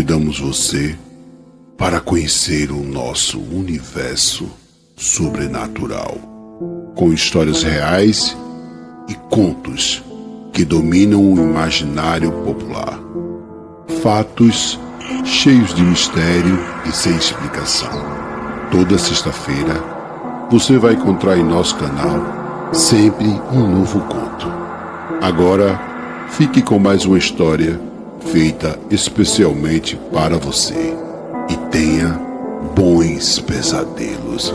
convidamos você para conhecer o nosso universo sobrenatural, com histórias reais e contos que dominam o imaginário popular. Fatos cheios de mistério e sem explicação. Toda sexta-feira você vai encontrar em nosso canal sempre um novo conto. Agora fique com mais uma história feita especialmente para você e tenha bons pesadelos.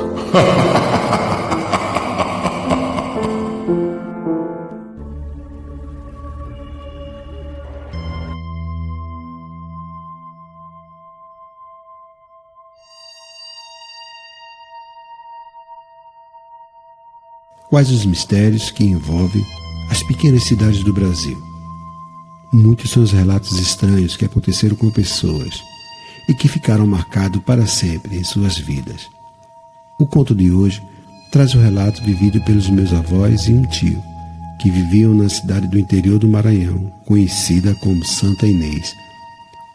Quais os mistérios que envolvem as pequenas cidades do Brasil? Muitos são os relatos estranhos que aconteceram com pessoas e que ficaram marcados para sempre em suas vidas. O conto de hoje traz o relato vivido pelos meus avós e um tio, que viviam na cidade do interior do Maranhão, conhecida como Santa Inês,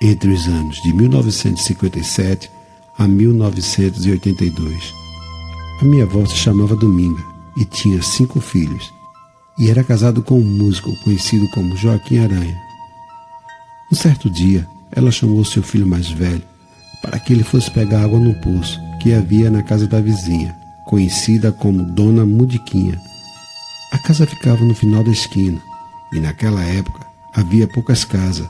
entre os anos de 1957 a 1982. A minha avó se chamava Dominga e tinha 5 filhos, e era casado com um músico conhecido como Joaquim Aranha. Um certo dia, ela chamou seu filho mais velho para que ele fosse pegar água no poço que havia na casa da vizinha, conhecida como Dona Mudiquinha. A casa ficava no final da esquina, e naquela época havia poucas casas,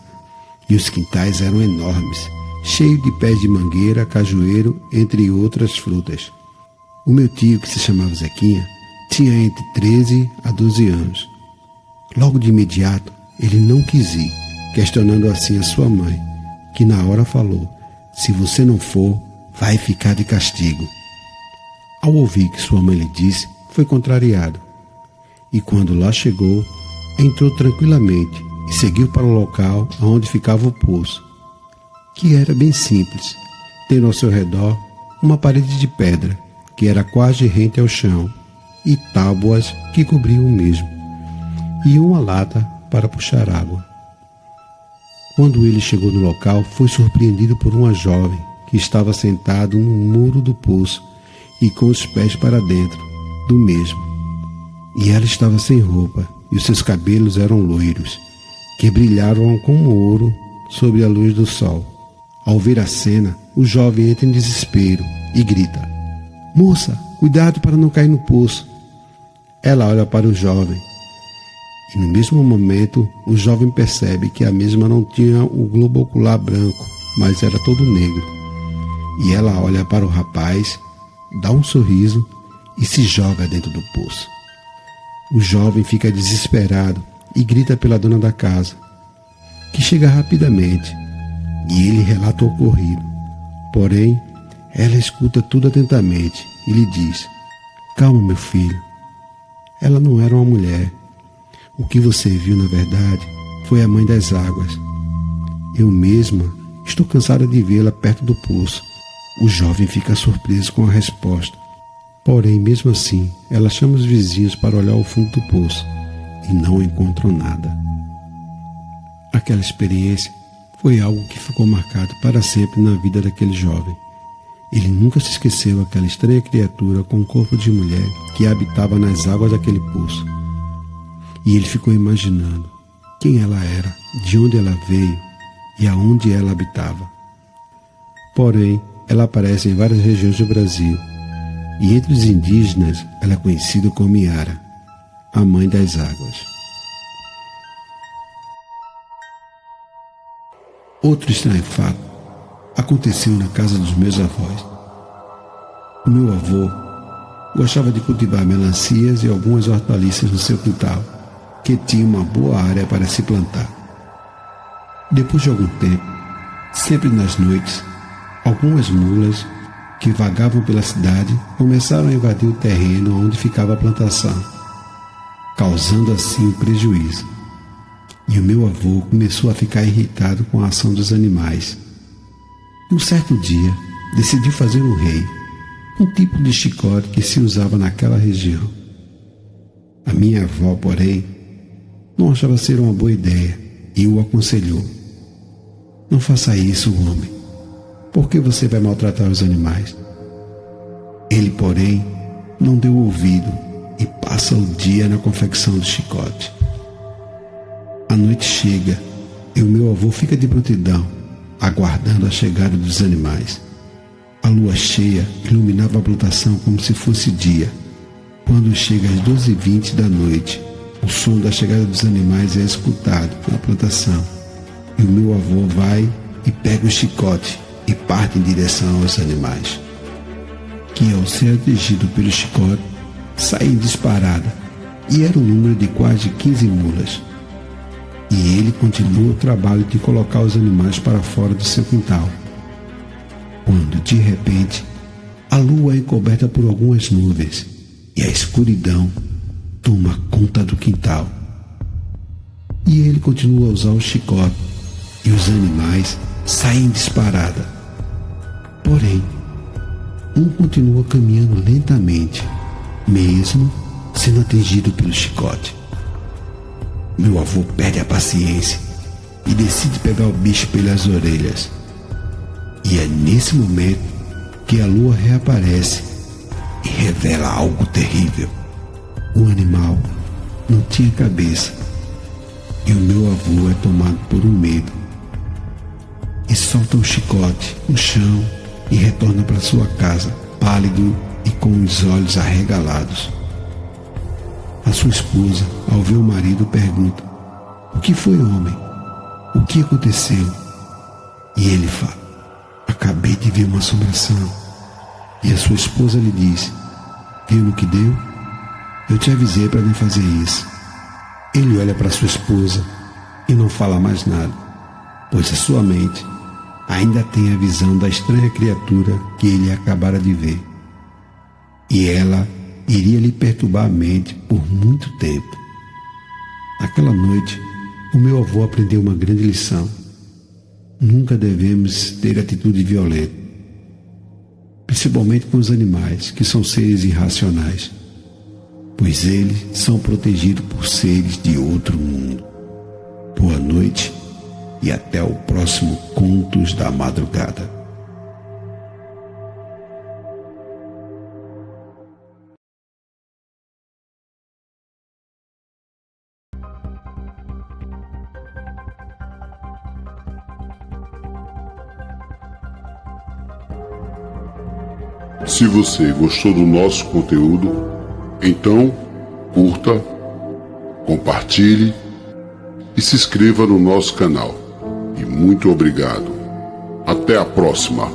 e os quintais eram enormes, cheios de pés de mangueira, cajueiro, entre outras frutas. O meu tio, que se chamava Zequinha, tinha entre 13 a 12 anos. Logo de imediato, ele não quis ir, questionando assim a sua mãe, que na hora falou: "Se você não for, vai ficar de castigo." Ao ouvir que sua mãe lhe disse, foi contrariado. E quando lá chegou, entrou tranquilamente e seguiu para o local onde ficava o poço, que era bem simples, tendo ao seu redor uma parede de pedra, que era quase rente ao chão, e tábuas que cobriam o mesmo, e uma lata para puxar água. Quando ele chegou no local, foi surpreendido por uma jovem que estava sentada no muro do poço e com os pés para dentro do mesmo. E ela estava sem roupa, e os seus cabelos eram loiros, que brilhavam como ouro sob a luz do sol. Ao ver a cena, o jovem entra em desespero e grita: "Moça, cuidado para não cair no poço." Ela olha para o jovem e no mesmo momento o jovem percebe que a mesma não tinha o globo ocular branco, mas era todo negro. E ela olha para o rapaz, dá um sorriso e se joga dentro do poço. O jovem fica desesperado e grita pela dona da casa, que chega rapidamente, e ele relata o ocorrido. Porém, ela escuta tudo atentamente e lhe diz: "Calma, meu filho. Ela não era uma mulher. O que você viu, na verdade, foi a mãe das águas. Eu mesma estou cansada de vê-la perto do poço." O jovem fica surpreso com a resposta. Porém, mesmo assim, ela chama os vizinhos para olhar o fundo do poço e não encontram nada. Aquela experiência foi algo que ficou marcado para sempre na vida daquele jovem. Ele nunca se esqueceu daquela estranha criatura com o corpo de mulher que habitava nas águas daquele poço. E ele ficou imaginando quem ela era, de onde ela veio e aonde ela habitava. Porém, ela aparece em várias regiões do Brasil, e entre os indígenas ela é conhecida como Iara, a mãe das águas. Outro estranho fato aconteceu na casa dos meus avós. O meu avô gostava de cultivar melancias e algumas hortaliças no seu quintal, que tinha uma boa área para se plantar. Depois de algum tempo, sempre nas noites, algumas mulas que vagavam pela cidade começaram a invadir o terreno onde ficava a plantação, causando assim um prejuízo. E o meu avô começou a ficar irritado com a ação dos animais. Um certo dia, decidiu fazer um rei, um tipo de chicote que se usava naquela região. A minha avó, porém, não achava ser uma boa ideia e o aconselhou: Não faça isso, homem. Por que você vai maltratar os animais? Ele, porém, não deu ouvido e passa o dia na confecção do chicote. A noite chega e o meu avô fica de prontidão, aguardando a chegada dos animais. A lua cheia iluminava a plantação como se fosse dia. Quando chega às 12h20 da noite, o som da chegada dos animais é escutado na plantação e o meu avô vai e pega o chicote e parte em direção aos animais, que ao ser atingido pelo chicote, sai em disparada, e era um número de quase 15 mulas. E ele continua o trabalho de colocar os animais para fora do seu quintal, quando de repente a lua é encoberta por algumas nuvens e a escuridão toma conta do quintal. E ele continua a usar o chicote e os animais saem em disparada. Porém, um continua caminhando lentamente, mesmo sendo atingido pelo chicote. Meu avô perde a paciência e decide pegar o bicho pelas orelhas. E é nesse momento que a lua reaparece e revela algo terrível. O animal não tinha cabeça e o meu avô é tomado por um medo e solta o chicote no chão e retorna para sua casa, pálido e com os olhos arregalados. A sua esposa, ao ver o marido, pergunta: "O que foi, homem? O que aconteceu?" E ele fala: "Acabei de ver uma assombração." E a sua esposa lhe diz: "Viu no que deu? Eu te avisei para não fazer isso." Ele olha para sua esposa e não fala mais nada, pois a sua mente ainda tem a visão da estranha criatura que ele acabara de ver. E ela iria lhe perturbar a mente por muito tempo. Naquela noite, o meu avô aprendeu uma grande lição. Nunca devemos ter atitude violenta, principalmente com os animais, que são seres irracionais, pois eles são protegidos por seres de outro mundo. Boa noite e até o próximo Contos da Madrugada. Se você gostou do nosso conteúdo, então curta, compartilhe e se inscreva no nosso canal. E muito obrigado. Até a próxima.